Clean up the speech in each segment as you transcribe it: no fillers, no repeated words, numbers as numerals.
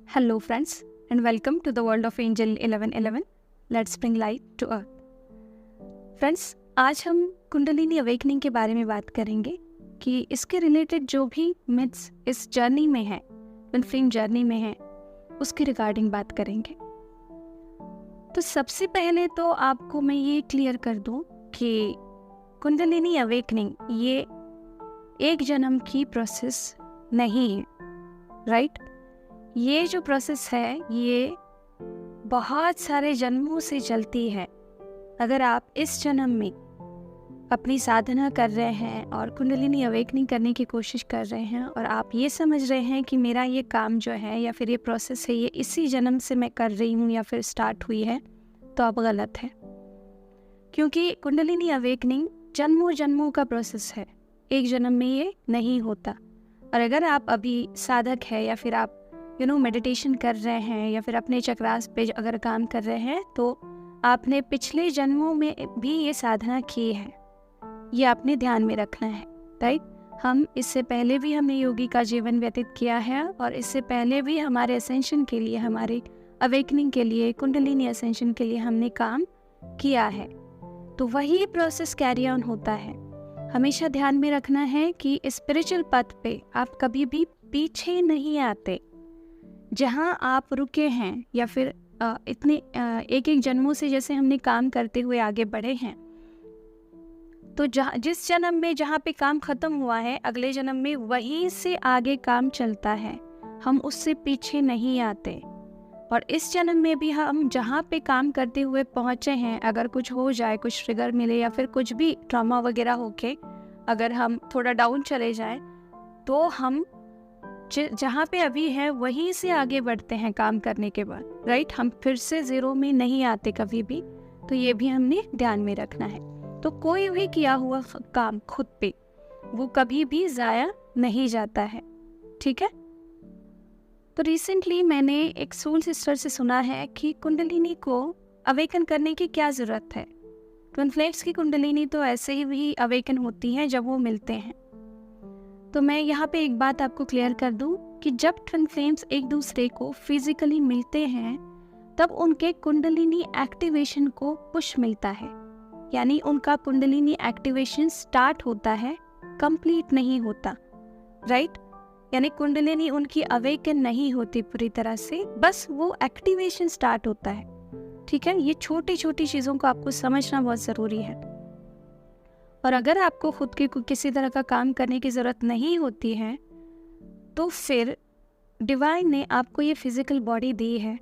Hello, friends, and welcome to the world of Angel 1111. Let's bring light to earth. Friends, आज हम kundalini awakening के बारे में बात करेंगे कि इसके रिलेटेड जो भी मिथ्स इस जर्नी में है, ट्विन फ्लेम जर्नी में है, उसके रिगार्डिंग बात करेंगे। तो सबसे पहले तो आपको मैं ये क्लियर कर दूं कि कुंडलिनी अवेकनिंग ये एक जन्म की प्रोसेस नहीं है, राइट? ये जो प्रोसेस है ये बहुत सारे जन्मों से चलती है। अगर आप इस जन्म में अपनी साधना कर रहे हैं और कुंडलिनी अवेकनिंग करने की कोशिश कर रहे हैं और आप ये समझ रहे हैं कि मेरा ये काम जो है या फिर ये प्रोसेस है ये इसी जन्म से मैं कर रही हूँ या फिर स्टार्ट हुई है, तो आप गलत है। क्योंकि कुंडलिनी अवेकनिंग जन्मों जन्मों का प्रोसेस है, एक जन्म में ये नहीं होता। और अगर आप अभी साधक है या फिर आप मेडिटेशन कर रहे हैं या फिर अपने चक्रास पे अगर काम कर रहे हैं, तो आपने पिछले जन्मों में भी ये साधना की है, ये आपने ध्यान में रखना है, राइट? हम इससे पहले भी हमने योगी का जीवन व्यतीत किया है और इससे पहले भी हमारे असेंशन के लिए, हमारे अवेकनिंग के लिए, कुंडलिनी असेंशन के लिए हमने काम किया है। तो वही प्रोसेस कैरी ऑन होता है। हमेशा ध्यान में रखना है कि स्पिरिचुअल पथ पे आप कभी भी पीछे नहीं आते। जहाँ आप रुके हैं या फिर इतने एक एक जन्मों से जैसे हमने काम करते हुए आगे बढ़े हैं, तो जिस जन्म में जहाँ पे काम खत्म हुआ है, अगले जन्म में वहीं से आगे काम चलता है, हम उससे पीछे नहीं आते। और इस जन्म में भी हम जहाँ पे काम करते हुए पहुँचे हैं, अगर कुछ हो जाए, कुछ ट्रिगर मिले या फिर कुछ भी ट्रॉमा वगैरह होके अगर हम थोड़ा डाउन चले जाएं, तो हम जहाँ पे अभी है वहीं से आगे बढ़ते हैं काम करने के बाद, राइट? हम फिर से जीरो में नहीं आते कभी भी। तो ये भी हमने ध्यान में रखना है। तो कोई भी किया हुआ काम खुद पे वो कभी भी जाया नहीं जाता है, ठीक है? तो रिसेंटली मैंने एक सोल सिस्टर से सुना है कि कुंडलिनी को अवेकन करने की क्या ज़रूरत है। ट्विन फ्लेम्स की कुंडलिनी तो ऐसे ही भी अवेकन होती है जब वो मिलते हैं। तो मैं यहाँ पे एक बात आपको क्लियर कर दूँ कि जब ट्विन फ्लेम्स एक दूसरे को फिजिकली मिलते हैं, तब उनके कुंडलिनी एक्टिवेशन को पुश मिलता है, यानी उनका कुंडलिनी एक्टिवेशन स्टार्ट होता है, कंप्लीट नहीं होता, राइट? यानी कुंडलिनी उनकी अवेकन नहीं होती पूरी तरह से, बस वो एक्टिवेशन स्टार्ट होता है, ठीक है? ये छोटी छोटी चीज़ों को आपको समझना बहुत ज़रूरी है। और अगर आपको खुद की किसी तरह का काम करने की ज़रूरत नहीं होती है, तो फिर डिवाइन ने आपको ये फिजिकल बॉडी दी है,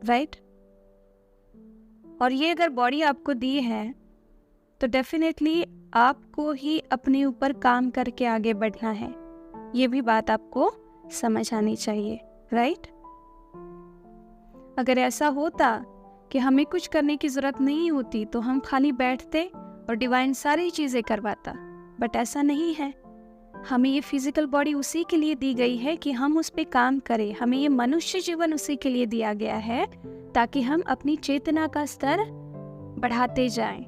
राइट? और ये अगर बॉडी आपको दी है तो डेफिनेटली आपको ही अपने ऊपर काम करके आगे बढ़ना है। ये भी बात आपको समझ आनी चाहिए, राइट? अगर ऐसा होता कि हमें कुछ करने की ज़रूरत नहीं होती तो हम खाली बैठते और डिवाइन सारी चीज़ें करवाता, बट ऐसा नहीं है। हमें ये फिजिकल बॉडी उसी के लिए दी गई है कि हम उस पर काम करें। हमें ये मनुष्य जीवन उसी के लिए दिया गया है ताकि हम अपनी चेतना का स्तर बढ़ाते जाएं।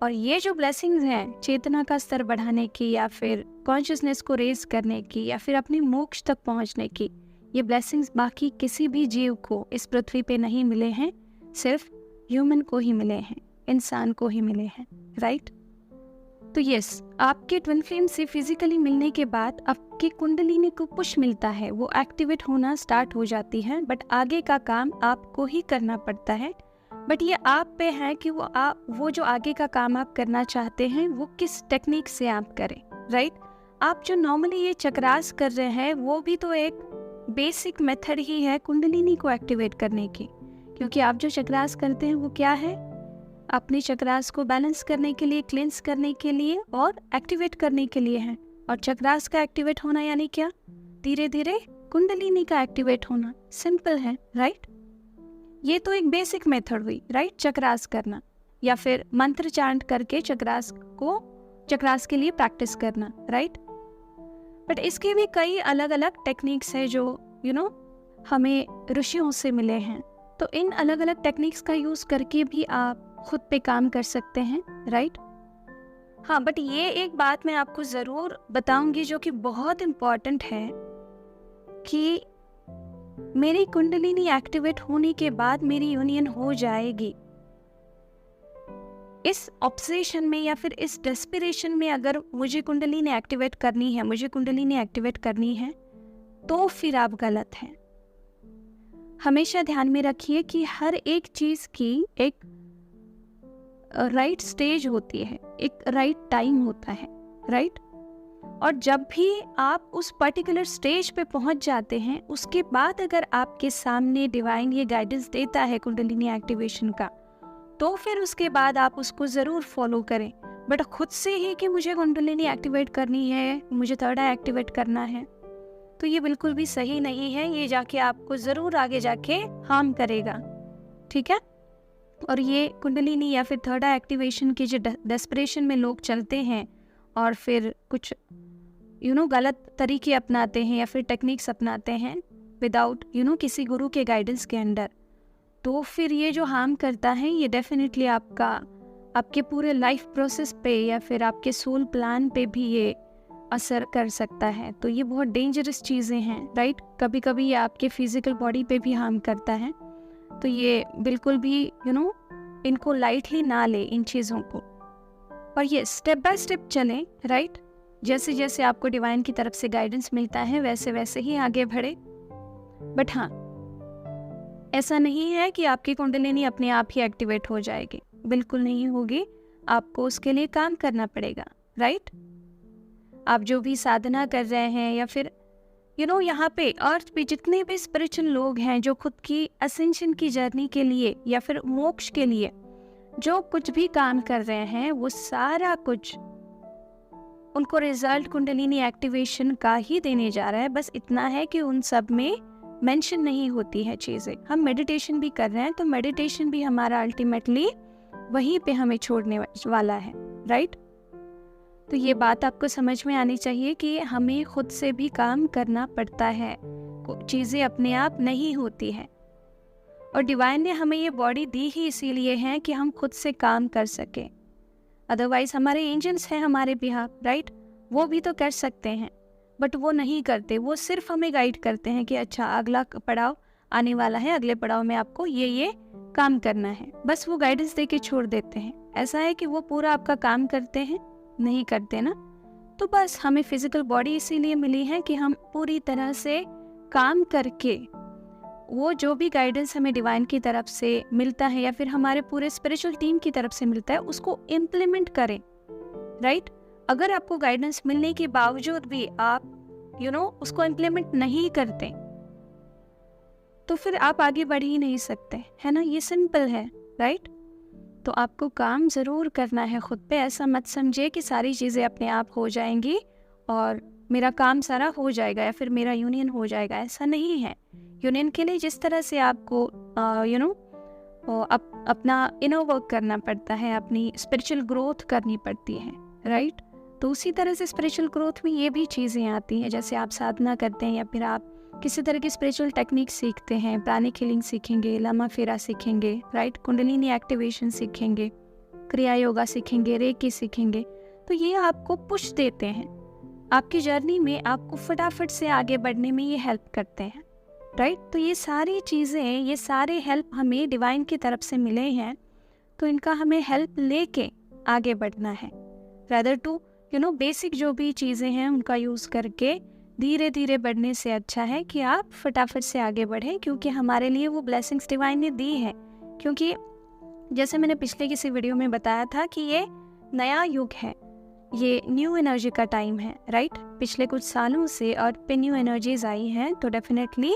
और ये जो ब्लेसिंग्स हैं चेतना का स्तर बढ़ाने की या फिर कॉन्शियसनेस को रेज करने की या फिर अपने मोक्ष तक पहुंचने की, ये ब्लेसिंग्स बाकी किसी भी जीव को इस पृथ्वी पे नहीं मिले हैं, सिर्फ ह्यूमन को ही मिले हैं, इंसान को ही मिले हैं, राइट? तो यस, आपके ट्विन फ्लेम से फिजिकली मिलने के बाद आपकी कुंडलिनी को पुश मिलता है, वो एक्टिवेट होना स्टार्ट हो जाती है, बट आगे का काम आपको ही करना पड़ता है। बट ये आप पे है कि वो जो आगे का काम आप करना चाहते हैं वो किस टेक्निक से आप करें, राइट? आप जो नॉर्मली ये चक्रास कर रहे हैं वो भी तो एक बेसिक मेथड ही है कुंडलिनी को एक्टिवेट करने की। क्योंकि आप जो चक्रास करते हैं वो क्या है? अपने चक्रास को बैलेंस करने के लिए, क्लेंस करने के लिए और एक्टिवेट करने के लिए है। और चक्रास का एक्टिवेट होना यानी क्या? धीरे धीरे कुंडलिनी का एक्टिवेट होना। सिंपल है, राइट? ये तो एक बेसिक मेथड हुई, राइट? चक्रास करना या फिर मंत्र चांट करके चक्रास के लिए प्रैक्टिस करना, राइट? बट इसके भी कई अलग अलग टेक्निक्स है जो हमें ऋषियों से मिले हैं। तो इन अलग अलग टेक्निक्स का यूज करके भी आप खुद पे काम कर सकते हैं, राइट? हाँ, बट ये एक बात मैं आपको ज़रूर बताऊंगी जो कि बहुत इम्पॉर्टेंट है कि मेरी कुंडलिनी एक्टिवेट होने के बाद मेरी यूनियन हो जाएगी। इस ऑब्सेशन में या फिर इस डेस्पिरेशन में अगर मुझे कुंडलिनी एक्टिवेट करनी है तो फिर आप गलत हैं। हमेशा ध्यान में रखिए कि हर एक चीज की एक राइट स्टेज होती है, एक राइट टाइम होता है, राइट। और जब भी आप उस पर्टिकुलर स्टेज पे पहुंच जाते हैं, उसके बाद अगर आपके सामने डिवाइन ये गाइडेंस देता है कुंडलिनी एक्टिवेशन का, तो फिर उसके बाद आप उसको ज़रूर फॉलो करें। बट खुद से ही कि मुझे कुंडलिनी एक्टिवेट करनी है, मुझे थर्ड आई एक्टिवेट करना है, तो ये बिल्कुल भी सही नहीं है। ये जाके आपको ज़रूर आगे जाके हार्म करेगा, ठीक है। और ये कुंडलिनी या फिर थर्ड आई एक्टिवेशन की जो डेस्परेशन में लोग चलते हैं और फिर कुछ गलत तरीके अपनाते हैं या फिर टेक्निक्स अपनाते हैं विदाउट किसी गुरु के गाइडेंस के अंडर, तो फिर ये जो हार्म करता है ये डेफिनेटली आपके पूरे लाइफ प्रोसेस पे या फिर आपके सोल प्लान पे भी ये असर कर सकता है। तो ये बहुत डेंजरस चीज़ें हैं, राइट। कभी कभी ये आपके फिजिकल बॉडी पे भी हार्म करता है, तो ये बिल्कुल भी इनको लाइटली ना ले इन चीज़ों को, और ये स्टेप बाय स्टेप चलें, राइट। जैसे जैसे आपको डिवाइन की तरफ से गाइडेंस मिलता है वैसे वैसे ही आगे बढ़े। बट हाँ, ऐसा नहीं है कि आपकी कुंडलिनी अपने आप ही एक्टिवेट हो जाएगी, बिल्कुल नहीं होगी। आपको उसके लिए काम करना पड़ेगा, राइट। आप जो भी साधना कर रहे हैं या फिर यहाँ पे अर्थ पे जितने भी स्पिरिचुअल लोग हैं जो खुद की असेंशन की जर्नी के लिए या फिर मोक्ष के लिए जो कुछ भी काम कर रहे हैं, वो सारा कुछ उनको रिजल्ट कुंडलिनी एक्टिवेशन का ही देने जा रहा है। बस इतना है कि उन सब में मेंशन नहीं होती है चीज़ें। हम मेडिटेशन भी कर रहे हैं तो मेडिटेशन भी हमारा अल्टीमेटली वहीं पे हमें छोड़ने वाला है, राइट। तो ये बात आपको समझ में आनी चाहिए कि हमें खुद से भी काम करना पड़ता है, चीज़ें अपने आप नहीं होती हैं। और डिवाइन ने हमें ये बॉडी दी ही इसीलिए है कि हम खुद से काम कर सकें। अदरवाइज हमारे एंजल्स हैं हमारे बिहाफ, राइट, वो भी तो कर सकते हैं, बट वो नहीं करते। वो सिर्फ हमें गाइड करते हैं कि अच्छा अगला पड़ाव आने वाला है, अगले पड़ाव में आपको ये काम करना है, बस वो गाइडेंस दे के छोड़ देते हैं। ऐसा है कि वो पूरा आपका काम करते हैं, नहीं करते ना। तो बस हमें फिजिकल बॉडी इसीलिए मिली है कि हम पूरी तरह से काम करके वो जो भी गाइडेंस हमें डिवाइन की तरफ से मिलता है या फिर हमारे पूरे स्पिरिचुअल टीम की तरफ से मिलता है उसको इम्प्लीमेंट करें, राइट। अगर आपको गाइडेंस मिलने के बावजूद भी आप उसको इम्प्लीमेंट नहीं करते तो फिर आप आगे बढ़ ही नहीं सकते, है ना। ये सिंपल है, राइट। तो आपको काम ज़रूर करना है खुद पे। ऐसा मत समझे कि सारी चीज़ें अपने आप हो जाएंगी और मेरा काम सारा हो जाएगा या फिर मेरा यूनियन हो जाएगा, ऐसा नहीं है। यूनियन के लिए जिस तरह से आपको अपना इनर वर्क करना पड़ता है, अपनी स्पिरिचुअल ग्रोथ करनी पड़ती है, राइट। तो उसी तरह से स्पिरिचुअल ग्रोथ में ये भी चीज़ें आती हैं। जैसे आप साधना करते हैं या फिर आप किसी तरह की स्पिरिचुअल टेक्निक सीखते हैं, प्राणिक हीलिंग सीखेंगे, लम्हा फेरा सीखेंगे, राइट, कुंडलिनी एक्टिवेशन सीखेंगे, क्रिया योगा सीखेंगे, रेकी सीखेंगे, तो ये आपको पुश देते हैं आपकी जर्नी में, आपको फटाफट से आगे बढ़ने में ये हेल्प करते हैं, राइट। तो ये सारी चीज़ें, ये सारे हेल्प हमें डिवाइन की तरफ से मिले हैं, तो इनका हमें हेल्प लेके आगे बढ़ना है, रादर टू बेसिक जो भी चीज़ें हैं उनका यूज़ करके धीरे धीरे बढ़ने से अच्छा है कि आप फटाफट से आगे बढ़ें, क्योंकि हमारे लिए वो ब्लेसिंग्स डिवाइन ने दी है। क्योंकि जैसे मैंने पिछले किसी वीडियो में बताया था कि ये नया युग है, ये न्यू एनर्जी का टाइम है, राइट। पिछले कुछ सालों से अर्थ पे न्यू एनर्जीज आई हैं, तो डेफिनेटली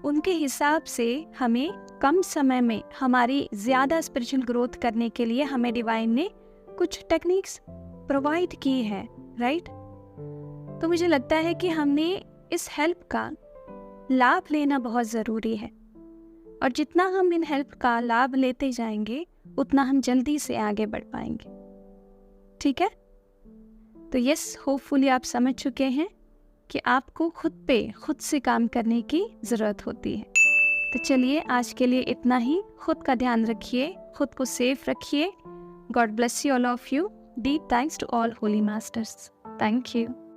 उनके हिसाब से हमें कम समय में हमारी ज़्यादा स्पिरिचुअल ग्रोथ करने के लिए हमें डिवाइन ने कुछ टेक्निक्स प्रोवाइड की है, राइट। तो मुझे लगता है कि हमने इस हेल्प का लाभ लेना बहुत ज़रूरी है, और जितना हम इन हेल्प का लाभ लेते जाएंगे उतना हम जल्दी से आगे बढ़ पाएंगे, ठीक है। तो यस, होपफुली आप समझ चुके हैं कि आपको खुद से काम करने की ज़रूरत होती है। तो चलिए आज के लिए इतना ही। खुद का ध्यान रखिए, खुद को सेफ रखिए। God bless you all of you. Deep thanks to all holy masters. Thank you.